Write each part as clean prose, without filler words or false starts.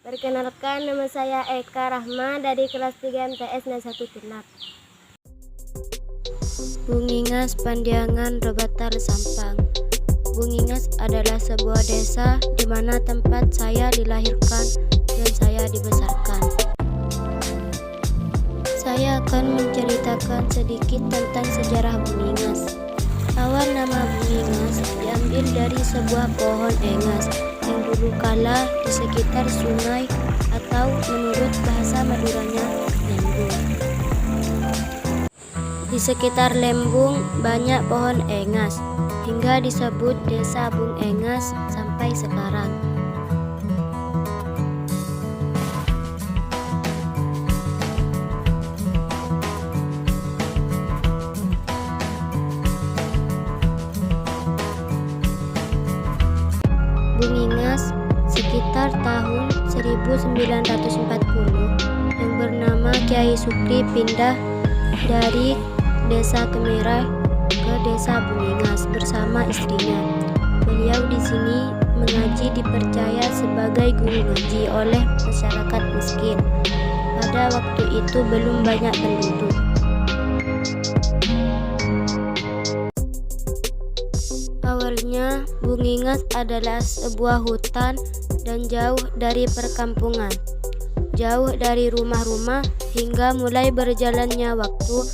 Perkenalkan, nama saya Eka Rahma dari kelas 3 MTS 01 Tilap. Bungingas Pandiangan Robatal Sampang. Bungingas adalah sebuah desa di mana tempat saya dilahirkan dan saya dibesarkan. Saya akan menceritakan sedikit tentang sejarah Bungingas. Awal nama Bungingas diambil dari sebuah pohon engas yang dulu kala di sekitar sungai atau menurut bahasa Maduranya Lembung. Di sekitar Lembung banyak pohon engas hingga disebut Desa Bung Engas sampai sekarang. Bungingas sekitar tahun 1940 yang bernama Kiai Sukri pindah dari Desa Kemerai ke Desa Bungingas bersama istrinya. Beliau di sini mengaji dipercaya sebagai guru ngaji oleh masyarakat miskin. Pada waktu itu belum banyak penduduk. Awalnya, Bungingas adalah sebuah hutan dan jauh dari perkampungan, jauh dari rumah-rumah hingga mulai berjalannya waktu.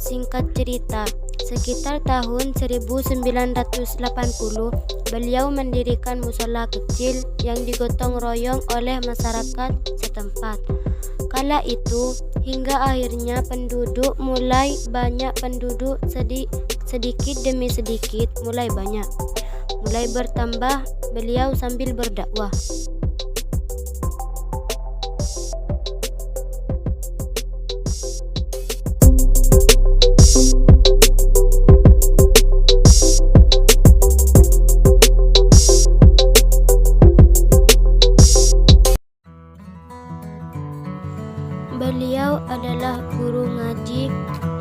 Singkat cerita, sekitar tahun 1980, beliau mendirikan musola kecil yang digotong royong oleh masyarakat setempat. Kala itu, hingga akhirnya penduduk mulai banyak, penduduk sedikit demi sedikit mulai bertambah. Beliau sambil berdakwah. Beliau adalah guru ngaji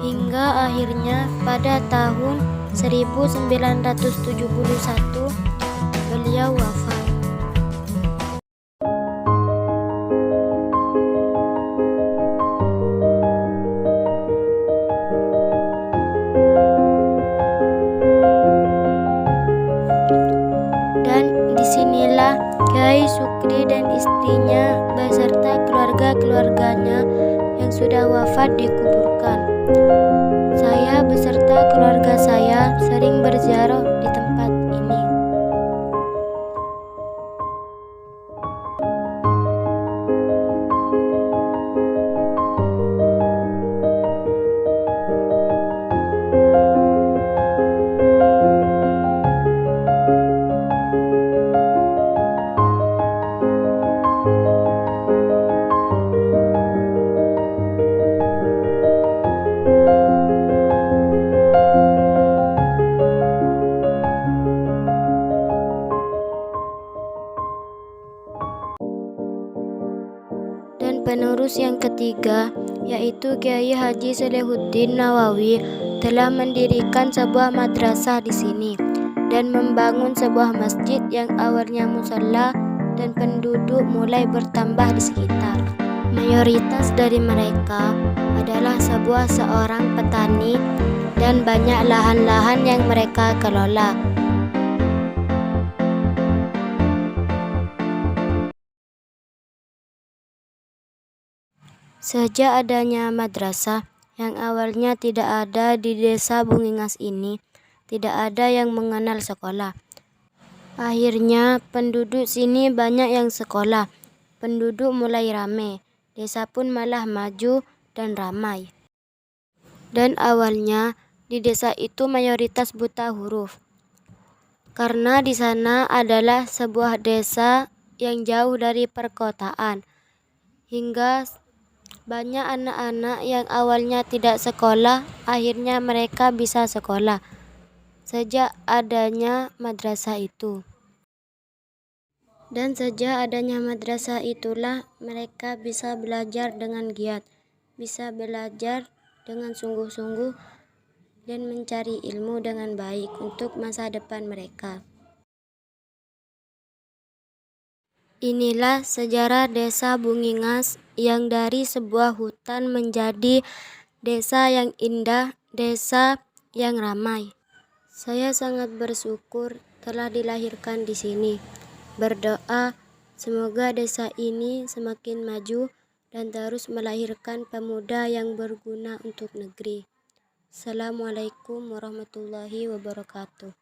hingga akhirnya pada tahun 1971 beliau wafat. Dan disinilah Kiai Sukri dan istrinya beserta keluarga-keluarganya yang sudah wafat dikuburkan. Saya beserta keluarga saya sering berziarah di tempat ini. Dan penerus yang ketiga, yaitu Kiai Haji Salehuddin Nawawi, telah mendirikan sebuah madrasah di sini dan membangun sebuah masjid yang awalnya musala, dan penduduk mulai bertambah di sekitar. Mayoritas dari mereka adalah seorang petani dan banyak lahan-lahan yang mereka kelola. Sejak adanya madrasah yang awalnya tidak ada di Desa Bungingas ini, tidak ada yang mengenal sekolah. Akhirnya penduduk sini banyak yang sekolah. Penduduk mulai ramai, desa pun malah maju dan ramai. Dan awalnya di desa itu mayoritas buta huruf, karena di sana adalah sebuah desa yang jauh dari perkotaan, hingga banyak anak-anak yang awalnya tidak sekolah, akhirnya mereka bisa sekolah sejak adanya madrasah itu. Dan sejak adanya madrasah itulah mereka bisa belajar dengan giat, bisa belajar dengan sungguh-sungguh dan mencari ilmu dengan baik untuk masa depan mereka. Inilah sejarah Desa Bungingas yang dari sebuah hutan menjadi desa yang indah, desa yang ramai. Saya sangat bersyukur telah dilahirkan di sini. Berdoa semoga desa ini semakin maju dan terus melahirkan pemuda yang berguna untuk negeri. Assalamualaikum warahmatullahi wabarakatuh.